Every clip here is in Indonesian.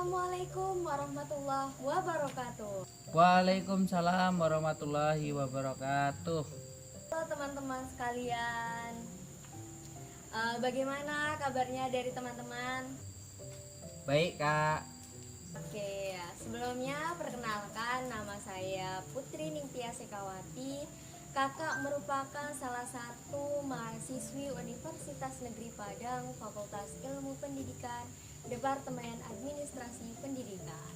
Assalamualaikum warahmatullahi wabarakatuh. Waalaikumsalam warahmatullahi wabarakatuh. Halo teman-teman sekalian. Bagaimana kabarnya dari teman-teman? Baik Kak. Oke, sebelumnya perkenalkan nama saya Putri Ningtyas Sekawati. Kakak merupakan salah satu mahasiswi Universitas Negeri Padang, Fakultas Ilmu Pendidikan, Departemen Administrasi Pendidikan.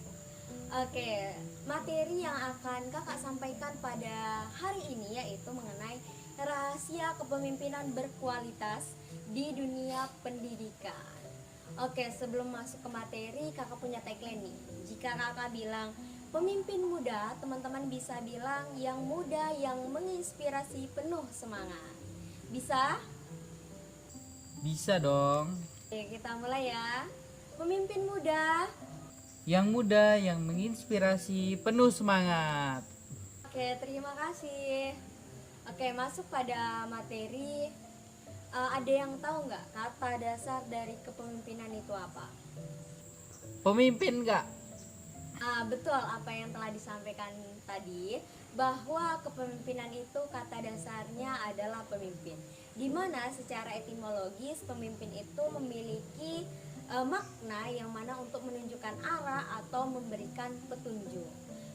Oke, materi yang akan kakak sampaikan pada hari ini yaitu mengenai rahasia kepemimpinan berkualitas di dunia pendidikan. Oke, sebelum masuk ke materi, kakak punya tagline nih. Jika kakak bilang pemimpin muda, teman-teman bisa bilang yang muda yang menginspirasi penuh semangat. Bisa? Bisa dong. Oke, kita mulai ya. Pemimpin muda. Yang muda yang menginspirasi penuh semangat. Oke, terima kasih. Oke, masuk pada materi. Ada yang tahu nggak kata dasar dari kepemimpinan itu apa? Pemimpin Kak. Betul apa yang telah disampaikan tadi, bahwa kepemimpinan itu kata dasarnya adalah pemimpin. Dimana secara etimologis pemimpin itu memiliki makna yang mana untuk menunjukkan arah atau memberikan petunjuk.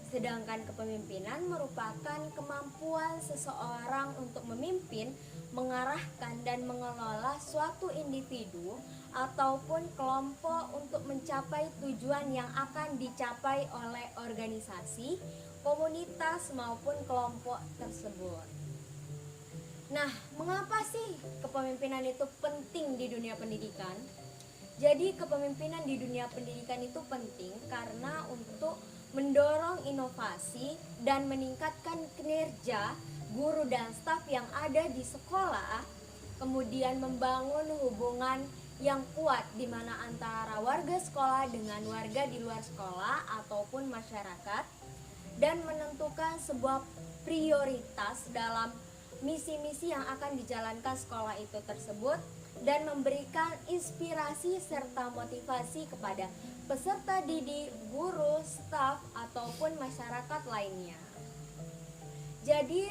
Sedangkan kepemimpinan merupakan kemampuan seseorang untuk memimpin, mengarahkan dan mengelola suatu individu ataupun kelompok untuk mencapai tujuan yang akan dicapai oleh organisasi, komunitas maupun kelompok tersebut. Nah, mengapa sih kepemimpinan itu penting di dunia pendidikan? Jadi kepemimpinan di dunia pendidikan itu penting karena untuk mendorong inovasi dan meningkatkan kinerja guru dan staf yang ada di sekolah, kemudian membangun hubungan yang kuat di mana antara warga sekolah dengan warga di luar sekolah ataupun masyarakat, dan menentukan sebuah prioritas dalam misi-misi yang akan dijalankan sekolah itu tersebut, dan memberikan inspirasi serta motivasi kepada peserta didik, guru, staf, ataupun masyarakat lainnya. Jadi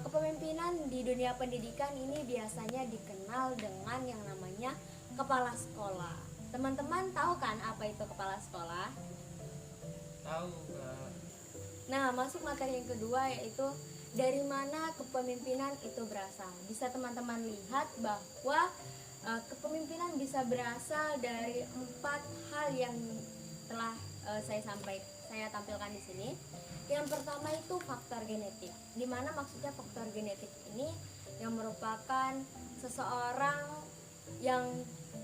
kepemimpinan di dunia pendidikan ini biasanya dikenal dengan yang namanya kepala sekolah. Teman-teman tahu kan apa itu kepala sekolah? Tahu Kak. Nah, masuk materi yang kedua yaitu dari mana kepemimpinan itu berasal. Bisa teman-teman lihat bahwa kepemimpinan bisa berasal dari 4 hal yang telah saya tampilkan di sini. Yang pertama itu faktor genetik. Di mana maksudnya faktor genetik ini yang merupakan seseorang yang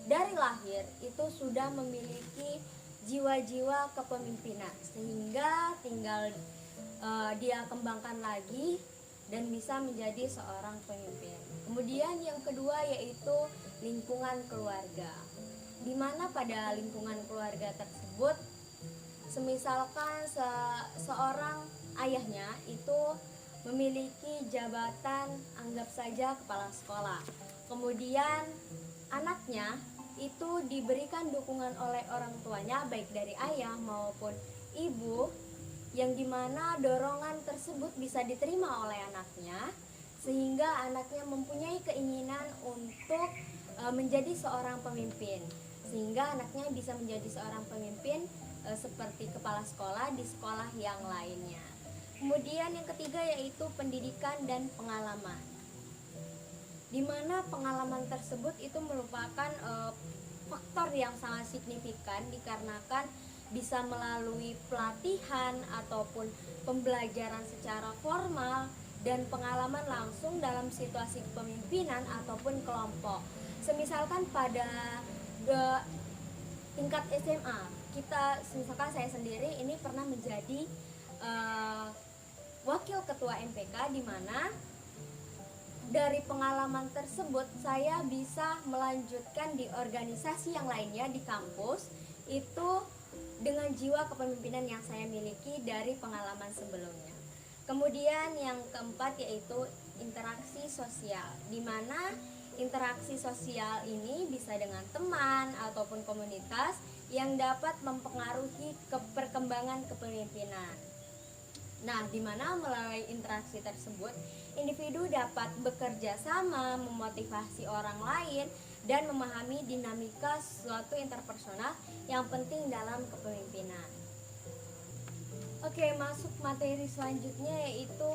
dari lahir itu sudah memiliki jiwa-jiwa kepemimpinan sehingga tinggal dia kembangkan lagi dan bisa menjadi seorang pemimpin. Kemudian yang kedua yaitu lingkungan keluarga. Di mana pada lingkungan keluarga tersebut, semisalkan seorang ayahnya itu memiliki jabatan anggap saja kepala sekolah. Kemudian anaknya itu diberikan dukungan oleh orang tuanya baik dari ayah maupun ibu, yang dimana dorongan tersebut bisa diterima oleh anaknya sehingga anaknya mempunyai keinginan untuk menjadi seorang pemimpin, sehingga anaknya bisa menjadi seorang pemimpin seperti kepala sekolah di sekolah yang lainnya. Kemudian yang ketiga yaitu pendidikan dan pengalaman, di mana pengalaman tersebut itu merupakan faktor yang sangat signifikan dikarenakan bisa melalui pelatihan ataupun pembelajaran secara formal dan pengalaman langsung dalam situasi kepemimpinan ataupun kelompok. Semisalkan pada tingkat SMA, misalkan saya sendiri ini pernah menjadi wakil ketua MPK, di mana dari pengalaman tersebut saya bisa melanjutkan di organisasi yang lainnya di kampus itu dengan jiwa kepemimpinan yang saya miliki dari pengalaman sebelumnya. Kemudian yang keempat yaitu interaksi sosial, di mana interaksi sosial ini bisa dengan teman ataupun komunitas yang dapat mempengaruhi perkembangan kepemimpinan. Nah, di mana melalui interaksi tersebut, individu dapat bekerja sama, memotivasi orang lain, dan memahami dinamika suatu interpersonal yang penting dalam kepemimpinan. Oke, masuk materi selanjutnya yaitu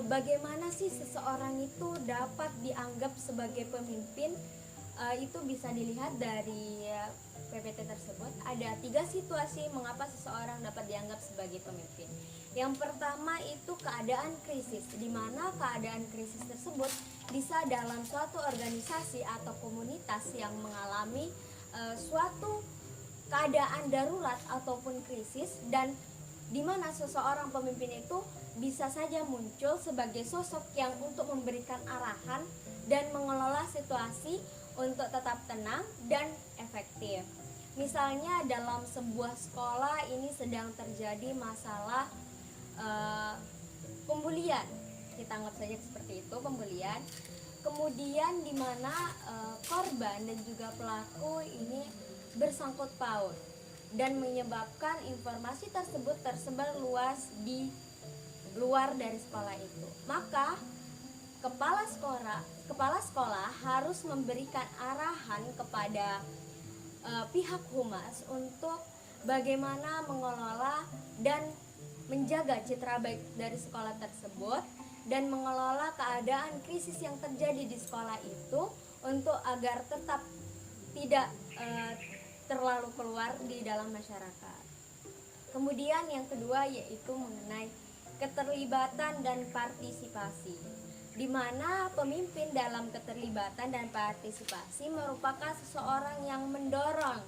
bagaimana sih seseorang itu dapat dianggap sebagai pemimpin. Itu bisa dilihat dari PPT tersebut. Ada 3 situasi mengapa seseorang dapat dianggap sebagai pemimpin. Yang pertama itu keadaan krisis, di mana keadaan krisis tersebut bisa dalam suatu organisasi atau komunitas yang mengalami suatu keadaan darurat ataupun krisis, dan di mana seseorang pemimpin itu bisa saja muncul sebagai sosok yang untuk memberikan arahan dan mengelola situasi untuk tetap tenang dan efektif. Misalnya dalam sebuah sekolah ini sedang terjadi masalah pembulian, kita anggap saja seperti itu, pembulian. Kemudian di mana korban dan juga pelaku ini bersangkut paut dan menyebabkan informasi tersebut tersebar luas di luar dari sekolah itu. Maka kepala sekolah harus memberikan arahan kepada pihak humas untuk bagaimana mengelola dan menjaga citra baik dari sekolah tersebut dan mengelola keadaan krisis yang terjadi di sekolah itu untuk agar tetap tidak terlalu keluar di dalam masyarakat. Kemudian yang kedua yaitu mengenai keterlibatan dan partisipasi, di mana pemimpin dalam keterlibatan dan partisipasi merupakan seseorang yang mendorong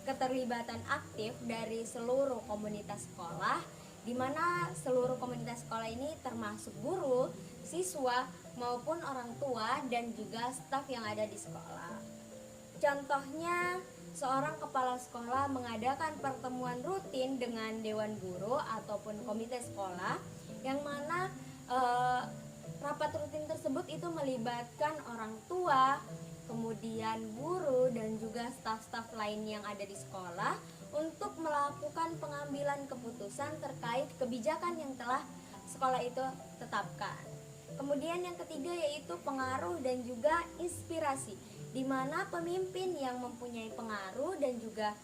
keterlibatan aktif dari seluruh komunitas sekolah, di mana seluruh komunitas sekolah ini termasuk guru, siswa, maupun orang tua dan juga staf yang ada di sekolah. Contohnya, seorang kepala sekolah mengadakan pertemuan rutin dengan dewan guru ataupun komite sekolah, yang mana rapat rutin tersebut itu melibatkan orang tua, kemudian guru dan juga staf-staf lain yang ada di sekolah untuk melakukan pengambilan keputusan terkait kebijakan yang telah sekolah itu tetapkan. Kemudian yang ketiga yaitu pengaruh dan juga inspirasi, di mana pemimpin yang mempunyai pengaruh dan juga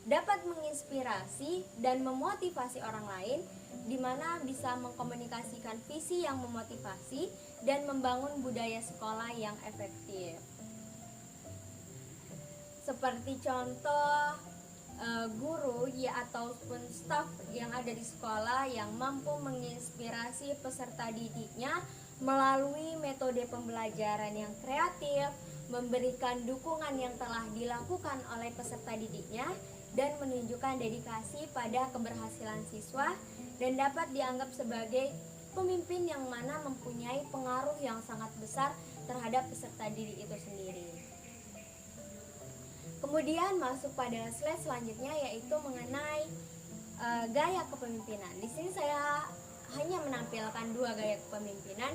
dapat menginspirasi dan memotivasi orang lain, di mana bisa mengkomunikasikan visi yang memotivasi dan membangun budaya sekolah yang efektif. Seperti contoh guru ya ataupun staf yang ada di sekolah yang mampu menginspirasi peserta didiknya melalui metode pembelajaran yang kreatif, memberikan dukungan yang telah dilakukan oleh peserta didiknya, dan menunjukkan dedikasi pada keberhasilan siswa, dan dapat dianggap sebagai pemimpin yang mana mempunyai pengaruh yang sangat besar terhadap peserta didik itu sendiri. Kemudian masuk pada slide selanjutnya yaitu mengenai gaya kepemimpinan. Di sini saya hanya menampilkan 2 gaya kepemimpinan,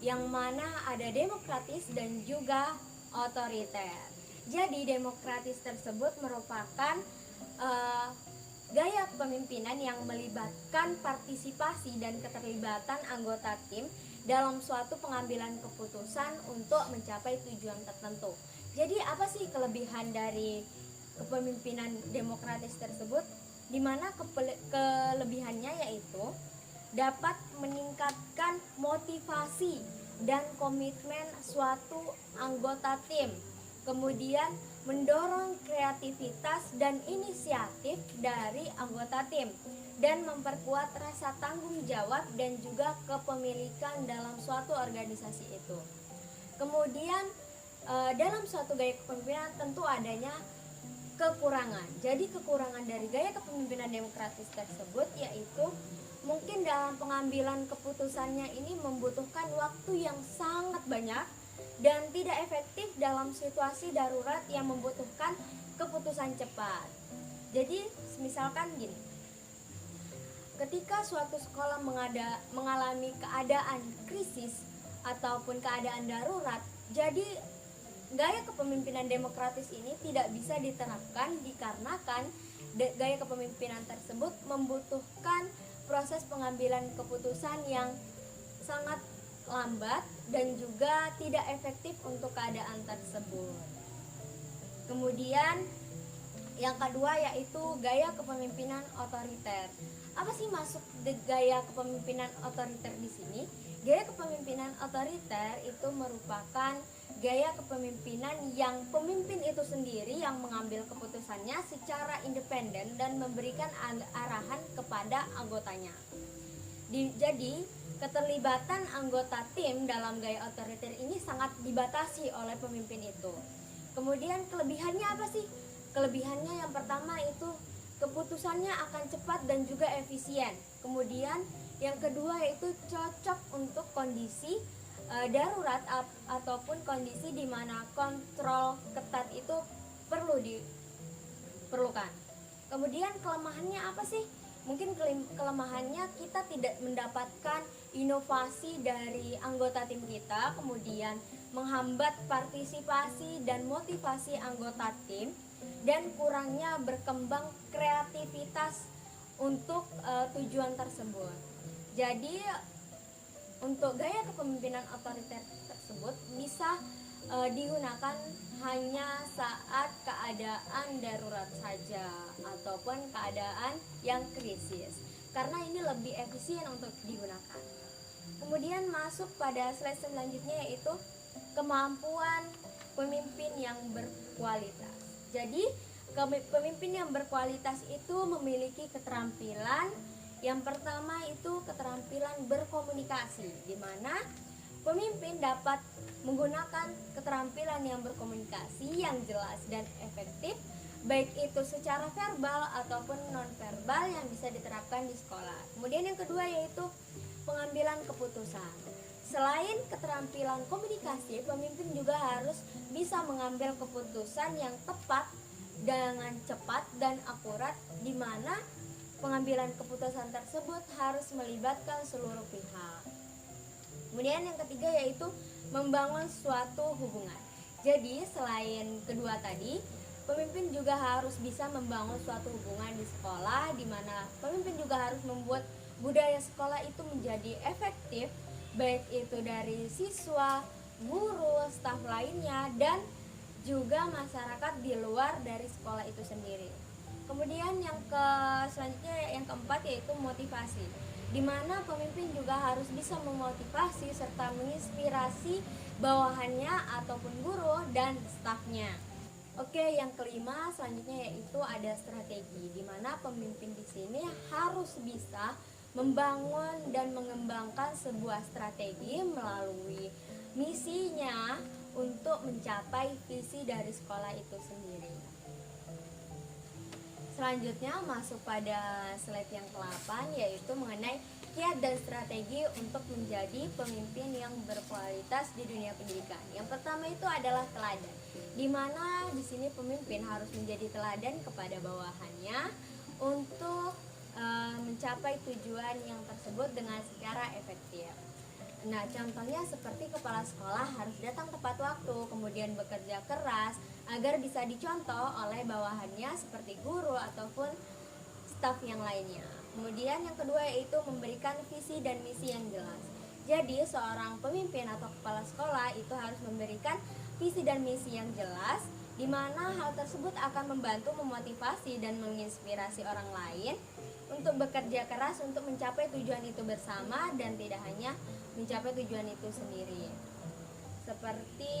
yang mana ada demokratis dan juga otoriter. Jadi demokratis tersebut merupakan gaya kepemimpinan yang melibatkan partisipasi dan keterlibatan anggota tim dalam suatu pengambilan keputusan untuk mencapai tujuan tertentu. Jadi apa sih kelebihan dari kepemimpinan demokratis tersebut? Di mana kelebihannya yaitu dapat meningkatkan motivasi dan komitmen suatu anggota tim, kemudian mendorong kreativitas dan inisiatif dari anggota tim, dan memperkuat rasa tanggung jawab dan juga kepemilikan dalam suatu organisasi itu. Kemudian dalam suatu gaya kepemimpinan tentu adanya kekurangan. Jadi kekurangan dari gaya kepemimpinan demokratis tersebut yaitu mungkin dalam pengambilan keputusannya ini membutuhkan waktu yang sangat banyak dan tidak efektif dalam situasi darurat yang membutuhkan keputusan cepat. Jadi misalkan gini, ketika suatu sekolah mengalami keadaan krisis ataupun keadaan darurat, jadi gaya kepemimpinan demokratis ini tidak bisa diterapkan dikarenakan gaya kepemimpinan tersebut membutuhkan proses pengambilan keputusan yang sangat lambat dan juga tidak efektif untuk keadaan tersebut. Kemudian yang kedua yaitu gaya kepemimpinan otoriter. Apa sih maksud gaya kepemimpinan otoriter di sini? Gaya kepemimpinan otoriter itu merupakan gaya kepemimpinan yang pemimpin itu sendiri yang mengambil keputusannya secara independen dan memberikan arahan kepada anggotanya. Jadi, keterlibatan anggota tim dalam gaya otoriter ini sangat dibatasi oleh pemimpin itu. Kemudian kelebihannya apa sih? Kelebihannya yang pertama itu keputusannya akan cepat dan juga efisien. Kemudian yang kedua yaitu cocok untuk kondisi darurat ataupun kondisi di mana kontrol ketat itu diperlukan. Kemudian kelemahannya apa sih? Mungkin kelemahannya kita tidak mendapatkan inovasi dari anggota tim kita, kemudian menghambat partisipasi dan motivasi anggota tim, dan kurangnya berkembang kreativitas untuk tujuan tersebut. Jadi untuk gaya kepemimpinan otoriter tersebut bisa digunakan hanya saat keadaan darurat saja ataupun keadaan yang krisis, karena ini lebih efisien untuk digunakan. Kemudian masuk pada slide selanjutnya yaitu kemampuan pemimpin yang berkualitas. Jadi pemimpin yang berkualitas itu memiliki keterampilan. Yang pertama itu keterampilan berkomunikasi, di mana pemimpin dapat menggunakan keterampilan yang berkomunikasi yang jelas dan efektif, baik itu secara verbal ataupun non-verbal yang bisa diterapkan di sekolah. Kemudian yang kedua yaitu pengambilan keputusan. Selain keterampilan komunikasi, pemimpin juga harus bisa mengambil keputusan yang tepat dengan cepat dan akurat, di mana pengambilan keputusan tersebut harus melibatkan seluruh pihak. Kemudian yang ketiga yaitu membangun suatu hubungan. Jadi selain kedua tadi, pemimpin juga harus bisa membangun suatu hubungan di sekolah, di mana pemimpin juga harus membuat budaya sekolah itu menjadi efektif, baik itu dari siswa, guru, staf lainnya, dan juga masyarakat di luar dari sekolah itu sendiri. Kemudian selanjutnya yang keempat yaitu motivasi, di mana pemimpin juga harus bisa memotivasi serta menginspirasi bawahannya ataupun guru dan stafnya. Oke, yang kelima selanjutnya yaitu ada strategi, di mana pemimpin di sini harus bisa membangun dan mengembangkan sebuah strategi melalui misinya untuk mencapai visi dari sekolah itu sendiri. Selanjutnya masuk pada slide yang ke-8 yaitu mengenai kiat dan strategi untuk menjadi pemimpin yang berkualitas di dunia pendidikan. Yang pertama itu adalah teladan, di mana di sini pemimpin harus menjadi teladan kepada bawahannya untuk mencapai tujuan yang tersebut dengan secara efektif. Nah, contohnya seperti kepala sekolah harus datang tepat waktu, kemudian bekerja keras agar bisa dicontoh oleh bawahannya seperti guru ataupun staf yang lainnya. Kemudian yang kedua yaitu memberikan visi dan misi yang jelas. Jadi seorang pemimpin atau kepala sekolah itu harus memberikan visi dan misi yang jelas, di mana hal tersebut akan membantu memotivasi dan menginspirasi orang lain untuk bekerja keras untuk mencapai tujuan itu bersama dan tidak hanya mencapai tujuan itu sendiri. Seperti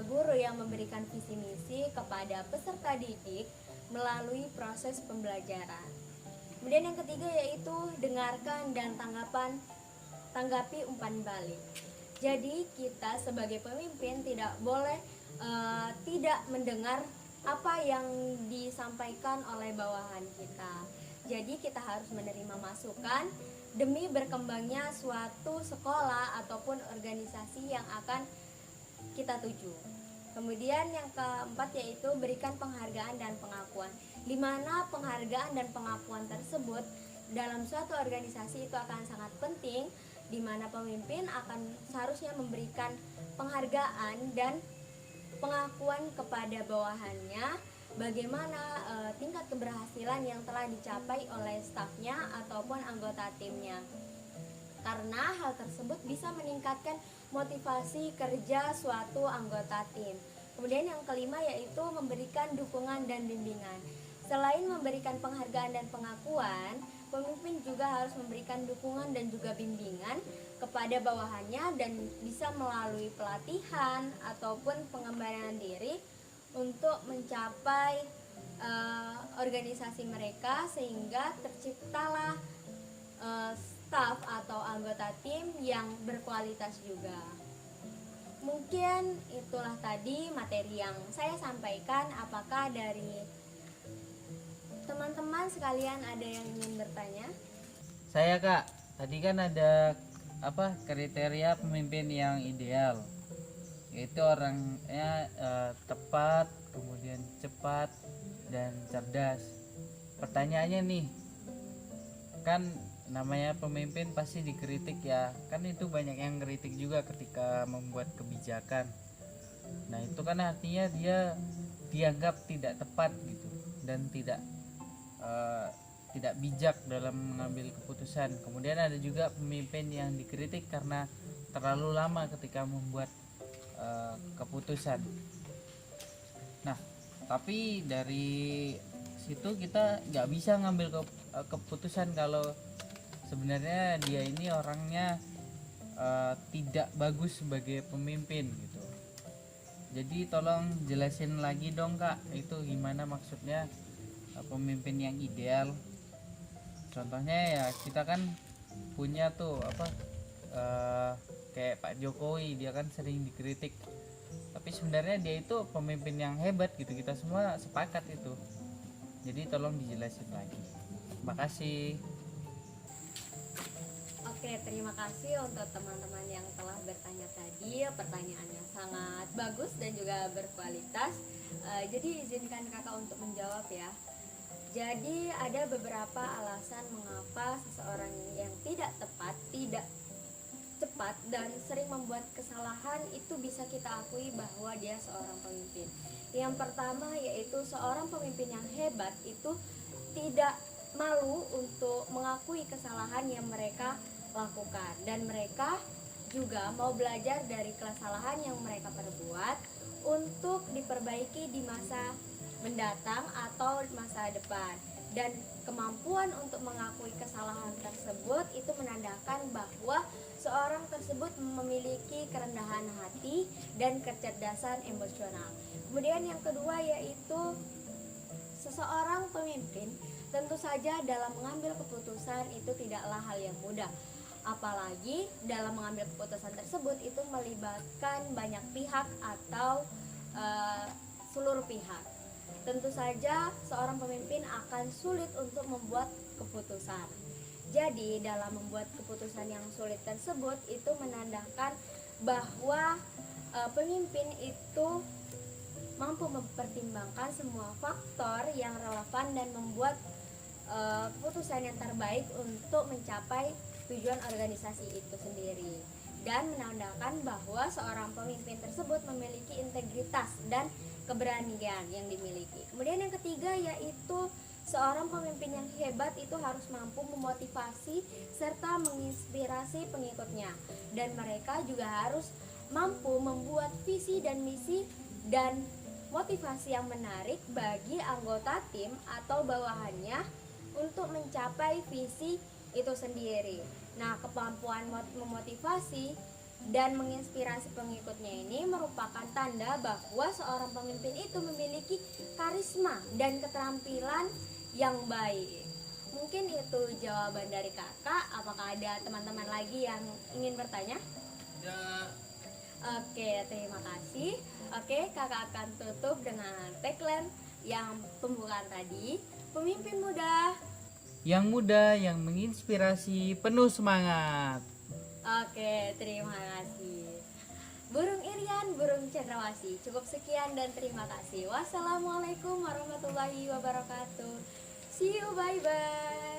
guru yang memberikan visi misi kepada peserta didik melalui proses pembelajaran. Kemudian yang ketiga yaitu dengarkan dan tanggapi umpan balik. Jadi kita sebagai pemimpin tidak boleh tidak mendengar apa yang disampaikan oleh bawahan kita. Jadi kita harus menerima masukan demi berkembangnya suatu sekolah ataupun organisasi yang akan kita tuju. Kemudian yang keempat yaitu berikan penghargaan dan pengakuan, di mana penghargaan dan pengakuan tersebut dalam suatu organisasi itu akan sangat penting di mana pemimpin akan seharusnya memberikan penghargaan dan pengakuan kepada bawahannya bagaimana tingkat keberhasilan yang telah dicapai oleh stafnya ataupun anggota timnya. Karena hal tersebut bisa meningkatkan motivasi kerja suatu anggota tim. Kemudian yang kelima yaitu memberikan dukungan dan bimbingan. Selain memberikan penghargaan dan pengakuan, pemimpin juga harus memberikan dukungan dan juga bimbingan kepada bawahannya dan bisa melalui pelatihan ataupun pengembangan diri untuk mencapai organisasi mereka sehingga terciptalah staf atau anggota tim yang berkualitas juga. Mungkin itulah tadi materi yang saya sampaikan. Apakah dari teman-teman sekalian ada yang ingin bertanya? Saya Kak, tadi kan ada kriteria pemimpin yang ideal, yaitu orangnya tepat, kemudian cepat dan cerdas. Pertanyaannya nih, kan namanya pemimpin pasti dikritik ya, kan itu banyak yang kritik juga ketika membuat kebijakan. Nah itu kan artinya dia dianggap tidak tepat gitu dan tidak bijak dalam mengambil keputusan. Kemudian ada juga pemimpin yang dikritik karena terlalu lama ketika membuat keputusan. Nah tapi dari situ kita nggak bisa ngambil keputusan kalau sebenarnya dia ini orangnya tidak bagus sebagai pemimpin gitu. Jadi tolong jelasin lagi dong Kak, itu gimana maksudnya pemimpin yang ideal. Contohnya ya kita kan punya tuh kayak Pak Jokowi, dia kan sering dikritik, tapi sebenarnya dia itu pemimpin yang hebat gitu, kita semua sepakat itu. Jadi tolong dijelasin lagi. Makasih. Oke, terima kasih untuk teman-teman yang telah bertanya tadi. Pertanyaannya sangat bagus dan juga berkualitas. Jadi izinkan kakak untuk menjawab ya. Jadi ada beberapa alasan mengapa seseorang yang tidak tepat, tidak cepat dan sering membuat kesalahan itu bisa kita akui bahwa dia seorang pemimpin. Yang pertama yaitu seorang pemimpin yang hebat itu tidak malu untuk mengakui kesalahan yang mereka lakukan, dan mereka juga mau belajar dari kesalahan yang mereka perbuat untuk diperbaiki di masa mendatang atau masa depan. Dan kemampuan untuk mengakui kesalahan tersebut itu menandakan bahwa seorang tersebut memiliki kerendahan hati dan kecerdasan emosional. Kemudian yang kedua yaitu seseorang pemimpin tentu saja dalam mengambil keputusan itu tidaklah hal yang mudah. Apalagi dalam mengambil keputusan tersebut itu melibatkan banyak pihak atau seluruh pihak. Tentu saja seorang pemimpin akan sulit untuk membuat keputusan. Jadi dalam membuat keputusan yang sulit tersebut itu menandakan bahwa pemimpin itu mampu mempertimbangkan semua faktor yang relevan dan membuat keputusan yang terbaik untuk mencapai tujuan organisasi itu sendiri, dan menandakan bahwa seorang pemimpin tersebut memiliki integritas dan keberanian yang dimiliki. Kemudian yang ketiga yaitu seorang pemimpin yang hebat itu harus mampu memotivasi serta menginspirasi pengikutnya, dan mereka juga harus mampu membuat visi dan misi dan motivasi yang menarik bagi anggota tim atau bawahannya untuk mencapai visi itu sendiri. Nah, kemampuan memotivasi dan menginspirasi pengikutnya ini merupakan tanda bahwa seorang pemimpin itu memiliki karisma dan keterampilan yang baik. Mungkin itu jawaban dari kakak. Apakah ada teman-teman lagi yang ingin bertanya? Ya. Oke, terima kasih. Oke, kakak akan tutup dengan tagline yang pembukaan tadi. Pemimpin muda, yang menginspirasi, penuh semangat. Oke, terima kasih. Burung Irian, burung cendrawasih. Cukup sekian dan terima kasih. Wassalamualaikum warahmatullahi wabarakatuh. See you, bye-bye.